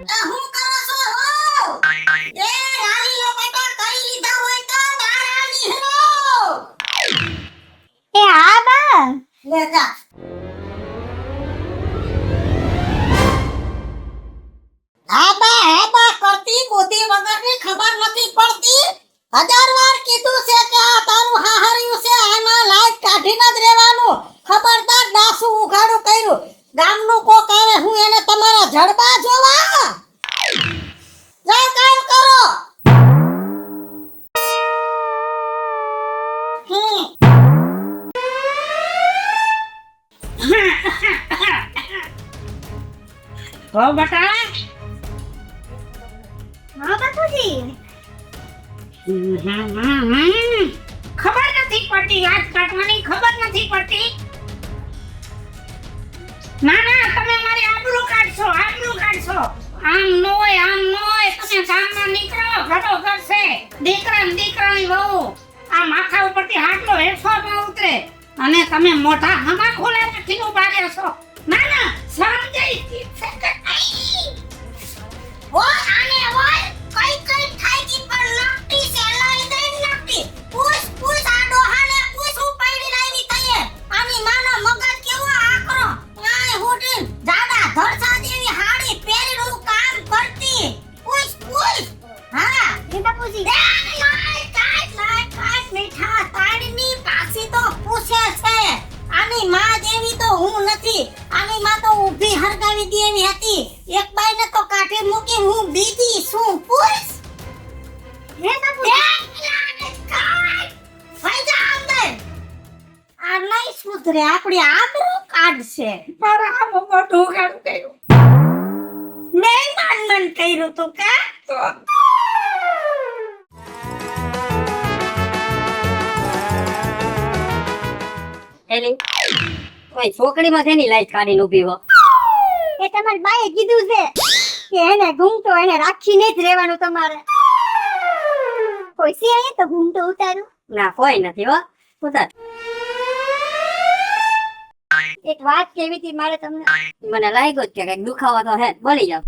હું કરો છો હો? એ રાણી લો બેટા કરી લીધા હોય તો નારાણી હેરો. એ હા બા. લે જા. હા બા કરતી બુદ્ધિ વગરની ખબર નથી પડતી. 1000 વાર કીધું છે કે આ તારું હાહરિયું છે આમાં લાઈટ કાઢીને જ રહેવાનું. ખબરદાર ડાસુ ઉઘાડું કર્યું. ગામનું કોક આવે હું એને તમારા જડબા જોવા. જાઓ કામ કરો. હો બટા હા બાપુજી. ખબર નથી પડતી યાદ કાઢવાની ખબર નથી પડતી. ના ના તમે મારી આબરૂ કાઢશો આમ નોય તમે ગામમાં નીકળો ઘડો કરશે દીકરા ને દીકરાની વહુ આ માથા ઉપરથી હાટલો હેઠો ન ઉતરે અને તમે મોઢા હમા ખોલા રાખીને ઉભા રહ્યા છો. ના ના સમજાઈ છે કે નહીં? ઓય આને ઓય કઈ થાય કી પણ લાગતી છે લઈ દઈ લાગતી. પૂછ આ ડોહાને પૂછ ઉપાડી લાવી તઈએ. આની માનો મગજ કેવો આકરો. આય હુડીન જાડા ધરસા જેવી હાડી પહેરીને કામ કરતી. પૂછ હા એ બાપુજી. કાટ મીઠા તાડીની પાછી તો પૂછે છે. આની માં જેવી તો હું નથી. આની માં તો ઊભી હરગાવી દેવી હતી. એક બાઈને તો કાઢી મૂકી હું બીજી શું પૂછ. હે બાપુજી. આ નહીં સુધરે આપણી આબરૂ કાઢશે. મારા આમ મોઢું કાઢ ગયું. મેં માન કર્યું તું કા તો એલી કોઈ છોકરીમાં શેની લાઈટ કાઢીને ઊભી હો? એ તમારી બાએ કીધું છે કે એને ઘૂમતો એને રાખીને જ રહેવાનું તમારે. કોઈ છે અહીંયા તો ઘૂમતો ઉતારું. ના કોઈ નથી હો. ઉતાર. એક વાત કેવી હતી મારે તમને. મને લાગ્યું જ કે કઈક દુખાવો તો હે. બોલી જાવ.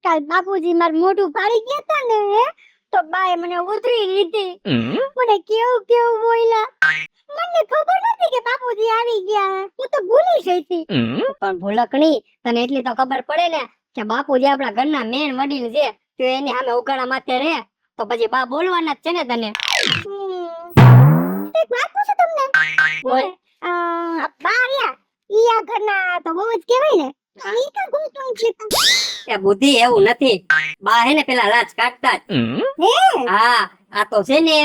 કાલ બાપુજી મારું મોઢું ફાડી ગયા તા ને તો બાએ મને ઉતરી લીધી. મને કેવું બોલ્યા. મને ખબર નથી કે બાપુજી આવી ગયા. હું તો ભૂલી ગઈ હતી. પણ ભૂલકણી તને એટલી તો ખબર પડે ને કે બાપુજી આપણા ઘરના મેન વડીલ છે. તો એની સામે ઉકાળા માથે રહે તો પછી બા બોલવાના જ છે ને તને. એક વાત પૂછું તમને. બોલ. બા રહ્યા ઈ આ ઘરના તો બહુ જ કહેવાય ને. ઈ તો ઘૂમતું છે. એ બુદ્ધિ એવું નથી. બા હે ને પેલા લાજ કાઢતા જ. હે હા આ તો છે ને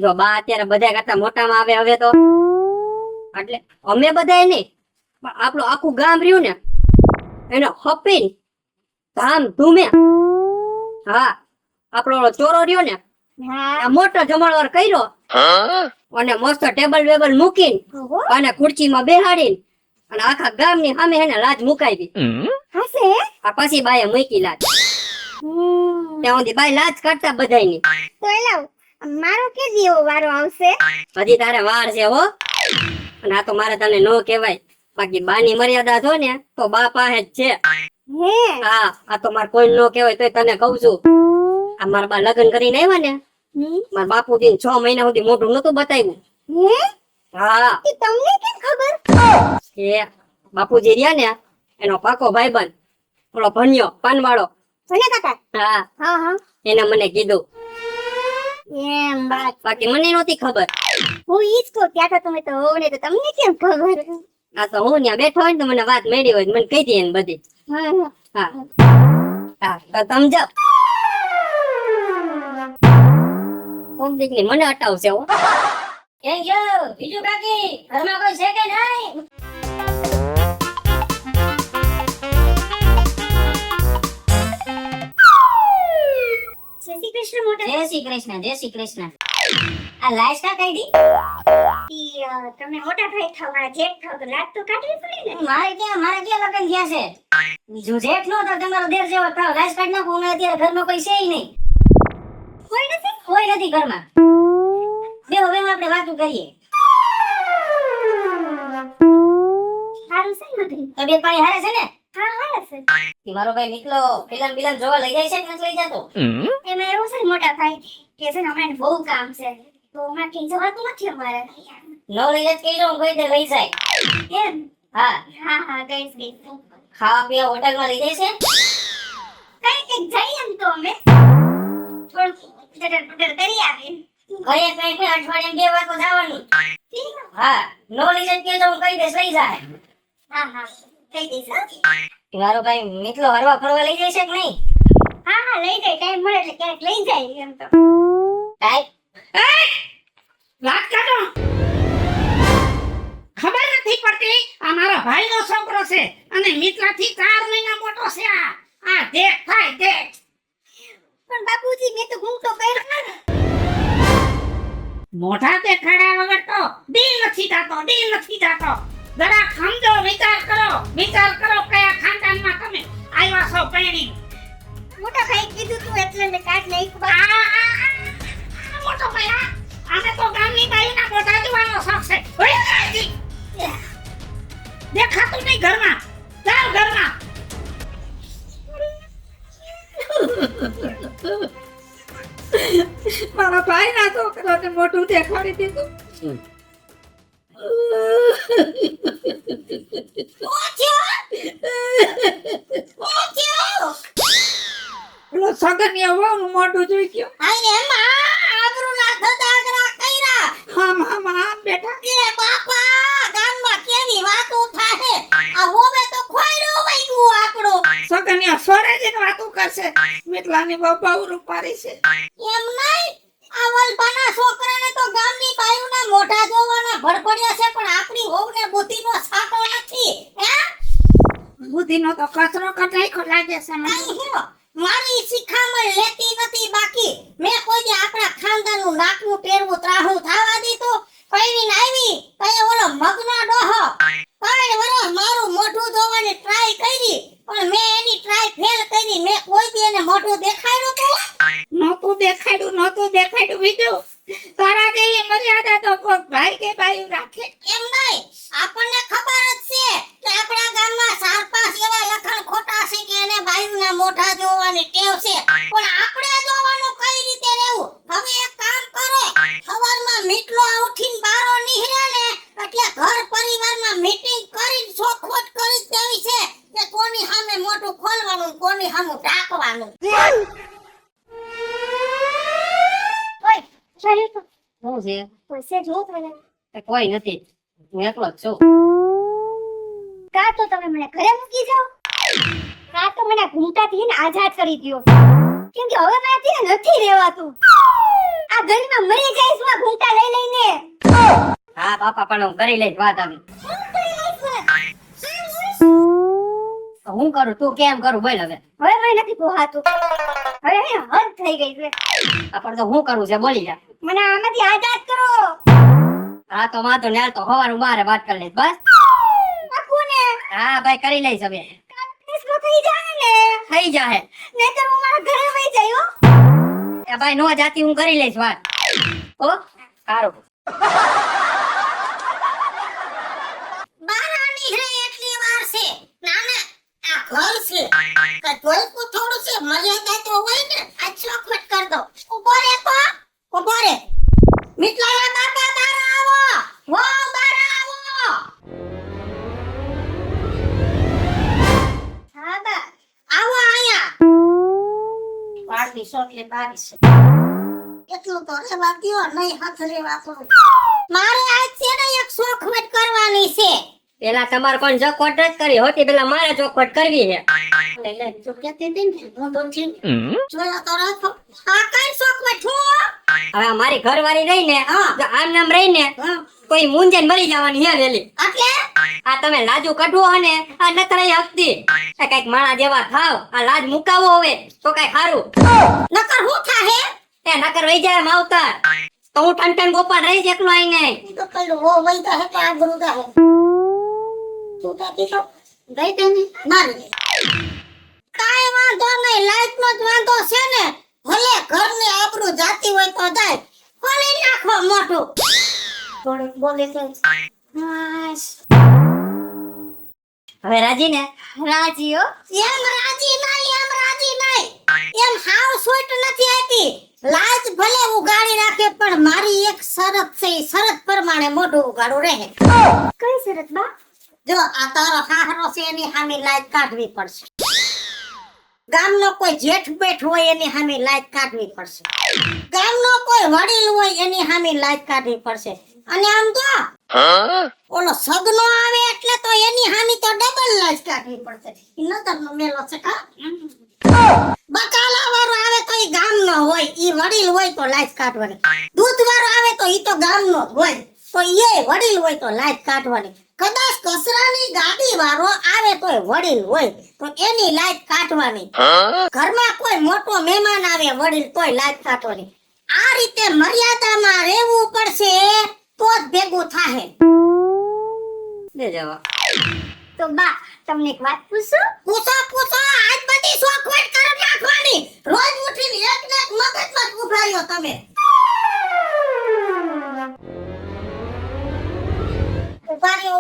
જો બા અત્યારે બધા કરતા મોટામાં આવે હવે તો એટલે અમે બધા નહીં પણ આપણું આખું ગામ રહ્યું ને એને હપીને ધામ ધૂમે. હા આપણો ઓલો ચોરો રહ્યો ને હા આ મોટો જમણવાર કર્યો અને મસ્ત ટેબલ વેબલ મૂકીને અને ખુરચીમાં બેહાડીને અને આખા ગામની સામે એને લાજ મુકાવી. હશે આ પછી બાએ મૂકી લાજ. ત્યાં સુધી બાઈ લાજ કાઢતા બધાયની. તો એલા મારો કે જેવો વારો આવશે. હજી તારે વાર છે હો. અને આ તો મારે તને નો કહેવાય. બાકી બાની મર્યાદા છો ને તો બા પાસે જ છે. હે હા આ તો મારે કોઈ નો કહેવાય તોય તને કહું છું. આ મારા બા લગ્ન કરીને આવ્યા ને મારા બાપુજી 6 મહિના સુધી મોઢું નતું બતાવ્યું. હે હા એ તમને કેમ ખબર? એ બાપુજી રહ્યા ને એનો પાકો ભાઈબંધ ઓલો ભણ્યો પાનવાળો. ભલે કાકા. હા હા એને મને કીધું. એમ વાત. બાકી મને નહોતી ખબર. હું ઈ જ કહું ત્યાં તો તમે તો હોવ ને તો તમને કેમ ખબર? આ તો હું ત્યાં બેઠો હોય ને તો મને વાત મળી હોય મને કહી દે એને બધી. હા હા હા તો તમે જાઓ. કોમ દીકરી મને હટાવશે હો. કેમ ગયો બીજું કાકી ઘરમાં કોઈ છે કે નહીં? જય શ્રી કૃષ્ણ મોટા. જય શ્રી કૃષ્ણ. આ લાઈટ કા કાઢી? ઈ, તમે મોટા ભાઈ થાવ મારા જેઠ થાવ તો લાજ તો કાઢવી પડે ને. મારે ક્યાં લગન થયા છે? જો જેઠ નો તો તમારો દેર જેવો થાવ લાઈટ કાઢ નાખો. હું અત્યારે ઘરમાં કોઈ છે નહીં. કોઈ નથી ઘરમાં. બેહો આપણે વાતું કરીએ. સારું છે ને બધું? તબિયત પાણી હારે છે ને? હા હા છે ઈ મારો ભાઈ નીકળો ફિલ્મ બિલમ જોવા લઈ જાય છે કે નથી લઈ જતો? એમાં એવું છે ને મોટા ભાઈ કે છે ને હમણાં બહુ કામ છે તો હમણાં કઈ જવાતું નથી અમારે નો લઈ જાય કઈ હું કહી દે લઈ જાય. એમ હા, હા હા ગઈશ ગઈશ ખાવા પીવા હોટલમાં લઈ જાય છે? કઈ જઈએ એમ તો અમે થોડું જટર પટર કરી આવી ઘરે કઈ કે અઠવાડિયામાં 2 વાર તો જવાનું. હા, નો લઈ જાય કે હું કહી દઈશ લઈ જાય. હા હા કઈ દઈશ હા ઈ મારો ભાઈ નીકળો હરવા ફરવા લઈ જાય છે કે નહીં? હા હા લઈ જાય ટાઈમ મળે એટલે ક્યારેક લઈ જાય એમ તો કાઈ વાત કાઢો. ખબર નથી પડતી આ મારા ભાઈનો છોકરો છે અને મિત્રાથી 4 મહિના મોટો છે. આ દેખ થાય દેખ. પણ બાપુજી મેં તો ઘૂંટો કર્યો ને મોઢા દેખાડ્યા વગર તો દિલ નથી જાતો. જરા સમજો, વિચાર કરો કયા ખાનદાનમાં તમે આવ્યા છો પહેરી. મોટા ભાઈ કીધું તું એટલે મેં કાઢ નાખ્યું આ મોટો ભાઈ આને તો ગામની બાઈના મોઢા જોવાનો શોખ છે. ઓય, દેખાતું નહીં ઘરમાં. ચાલ ઘરમાં. મારા ભાઈના છોકરાને મોઢું દેખાડી દીધું. પેલો સગનિયા વહુનું મોઢું જોઈ ગયો. આઈ એમાં આબરૂના ધદાગરા કર્યા. હા બેટા. એ બાપા ગામમાં કેવી વાતો થાહે. આ હોવે તો ખોયરું વઈગું આપણું. સગનિયા સોરે જઈને વાતો કરશે. મિતલાની વહુ બહુ રૂપારી છે. એમ નહીં આ વલભાના છોકરાને તો ગામની બાયુના મોઢા જોવાના ભડભડિયા છે પણ આપણી હોવને બુદ્ધિનો સાટો નથી. હે બુદ્ધિનો તો કચરો કટાઈકો લાગે છે મને. નહીં હો મારી શિખામણ લેતી નથી બાકી મેં કોઈ દી આપણા ખાનદાનનું નાકનું ટેરવું ત્રાહું થાવા દીધું. પૈણીને આવી તય ઓલો મગનો ડોહો 3 વર્ષ મારું મોઢું જોવાની ટ્રાય કરી પણ મેં એની ટ્રાય ફેલ કરી. મેં કોઈ દી એને મોઢું દેખાડ્યું તું? નહોતું દેખાડ્યું બીજું. તારા જેવી મર્યાદા તો કોક ભાઈ કે બાઈ રાખે. એમ નહીં આપણને ખબર જ છે કે આપણા ગામમાં 4-5 એવા લખણ ખોટા છે કે એને બાયુના મોઢા જોવાની ટેવ છે પણ આપણે જોવાનું કઈ રીતે રહેવું. હવે એક કામ કરો સવારમાં મીટલો ઉઠીને બારો નીકળે ને એટલે ઘર પરિવારમાં મીટિંગ કરીને ચોખવટ કરી દેવી છે કે કોની સામે મોઢું ખોલવાનું કોની સામે ઢાંકવાનું. ઓય ચાલ્યો તો શું છે? પૈસે જો મને કોઈ નથી, હું એકલો જ છું. કા તો તમે મને ઘરે મૂકી જાઓ કા તો મને ઘૂંટાથી ને આઝાદ કરી દ્યો કેમ કે હવે મારાથી ને નથી રહેવાતું. આ ઘરમાં મરી જઈશ હું આ ઘૂંટા લઈ લઈને. હા બાપા પણ હું કરી લઈશ વાત આવી. તો હું કરું તું કેમ કરું બોલ હવે. હવે મને નથી પોહાતું. હવે હદ થઈ ગઈ છે. પણ તો હું કરું છે બોલી જા. મને આમાંથી આઝાદ કરો. હા તો વાંધો ને હાલ તો હવારું મારે વાત કરી લઈશ બસ. આપુને હા ભાઈ કરી લઈશ હવે. કાલનો થઈ જાય ને થઈ જાહે. નહીતર હું મારા ઘરે વઈ જઈયો. એ ભાઈ નો જાતી હું કરી લઈશ વાત. ઓ સારું. બારા નીકળે એટલી વાર છે નાના આ ઘર છે કે જોઈતું થોડું છે મર્યાદા તો હોય ને આ ચોખવટ કર દો. ઉભો રે તો ઉભો રે. મિતલાના બાપા બારા આવો. વો બારા આવો. હા બા આવો આયા. વાળની સોટલી બારી છે. એટલું તો રેવા દ્યો નહીં હાથ રેવા તો. મારે આજ છે ને એક ચોખવટ કરવાની છે. પેલા તમારે કોણ ચોખવટ જ કરી હોતી પેલા મારે ચોખવટ કરવી છે. એટલે તો કહેતી હતી ને બોલથી જોયા તો રાખો. આ કઈ ચોખવટ હું? હવે આ મારી ઘરવાળી રહી ને હા. જો આમ નામ રહી ને કોઈ મુંજન મરી જવાની હે વેલી. એટલે આ તમે લાજુ કઢવો હે ને આ નતરાઈ હકતી. આ કઈક માણા જેવા થાવ આ લાજ મુકાવો હવે તો કઈ ખારું. નકર હું થાહે? એ નકર વઈ જાય માવતર તો હું ટન ગોપાલ રહી એકલો આઈને. તો પેલું વો વઈતા હે પણ આબરૂ ગાહે. તું તાતી તો ગઈ તે ને મારી. કાઈ વાંધો નહીં લાઈટ નો જ વાંધો છે ને ભલે ઘરની આબરૂ જાતી હોય તો જાય. ખોલી નાખો મોઢું. થોડુંક બોલી તો. બસ. હવે રાજી ને? રાજી હો. એમ રાજી નહીં એમ હાવ સોટ નથી આપી લાજ ભલે ઉગાડી રાખે પણ મારી એક શરત છે ઈ શરત પ્રમાણે મોઢું ઉગાડું રહે કઈ શરત બા? જો આ તારો હાહરો છે એની સામે લાજ કાઢવી પડશે ગામનો કોઈ જેઠ બેઠ હોય એની સામે લાજ કાઢવી પડશે ગામનો કોઈ વડીલ હોય એની સામે લાજ કાઢવી પડશે અને આમ તો ઓલો સગનો આવે એટલે તો એની સામે તો ડબલ લાજ કાઢવી પડશે ઈ નતરનો મેલો છે કા બકાલા વાળો આવે તો ઈ ગામનો હોય ઈ વડીલ હોય તો લાજ કાઢવાની દૂધ વાળો આવે તો ઈ તો ગામનો જ હોય તો ઈ વડીલ હોય તો લાજ કાઢવાની કદાચ કચરાની ગાડી વાળો આવે તો વડીલ હોય તો એની લાજ કાઢવાની ઘરમાં કોઈ મોટો મહેમાન આવે વડીલ તોય લાજ કાઢવાની આ રીતે મર્યાદામાં રહેવું પડશે તો જ ભેગું થાહે દે જવા. તો બા તમને એક વાત પૂછું? પૂછો આજ બધી શોખવટ કરી નાખવાની રોજ ઉઠીને એક ને એક મગજમાં જ ઉભા રહ્યો તમે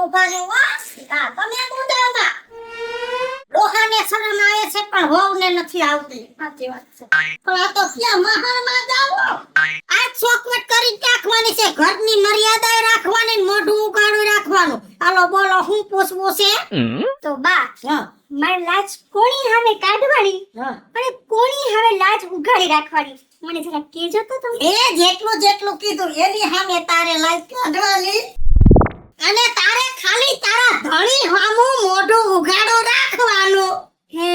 ઉભા રહ્યો વાસ હા તમે મુંડામાં ડોહાને શરમ આવે છે પણ વહુને નથી આવતી સાચી વાત છે પણ આ તો ક્યાં મહારમાં જાવો આજ શોખવટ કરી નાખવાની છે ઘરની મર્યાદાએ રાખવાની ને મોઢું ઉગાડું રાખવાનું હાલો બોલો હું પૂછવું છે તો બા હા મારે લાજ કોની સામે કાઢવાની હા અને કોની સામે લાજ ઉઘાડી રાખવાની મને જરા કહેજો તો તમે. એ જેટલું કીધું એની સામે તારે લાઈટ કાઢવાની અને તારે ખાલી તારા ધણી સામું મોઢું ઉગાડો રાખવાનું હે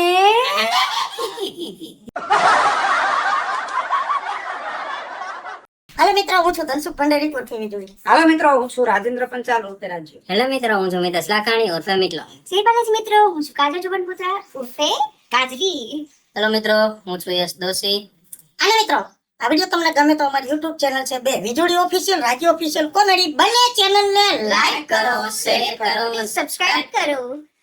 હાલો મિત્રો હું છું ધનસુખ ભંડારી કોઠી જોઈ હાલો મિત્રો હું છું રાજેન્દ્ર પંચાલ ઉત્તરાજ્ય. હેલો મિત્રો, હું છું મિતેશ લાખાણી ઉર્ફે મિતલો. શ્રી બાલાજી મિત્રો, હું છું કાજલ જુગન પુત્રા ઉર્ફે કાજલી. હેલો મિત્રો, હું છું યશ દોશી. અને મિત્રો આ વિડિયો તમને ગમે તો અમારી YouTube ચેનલ છે બે વીજોડી ઓફિશિયલ રાજ્ય ઓફિશિયલ કોમેડી બંને ચેનલને લાઈક કરો શેર કરો, સબસ્ક્રાઇબ કરો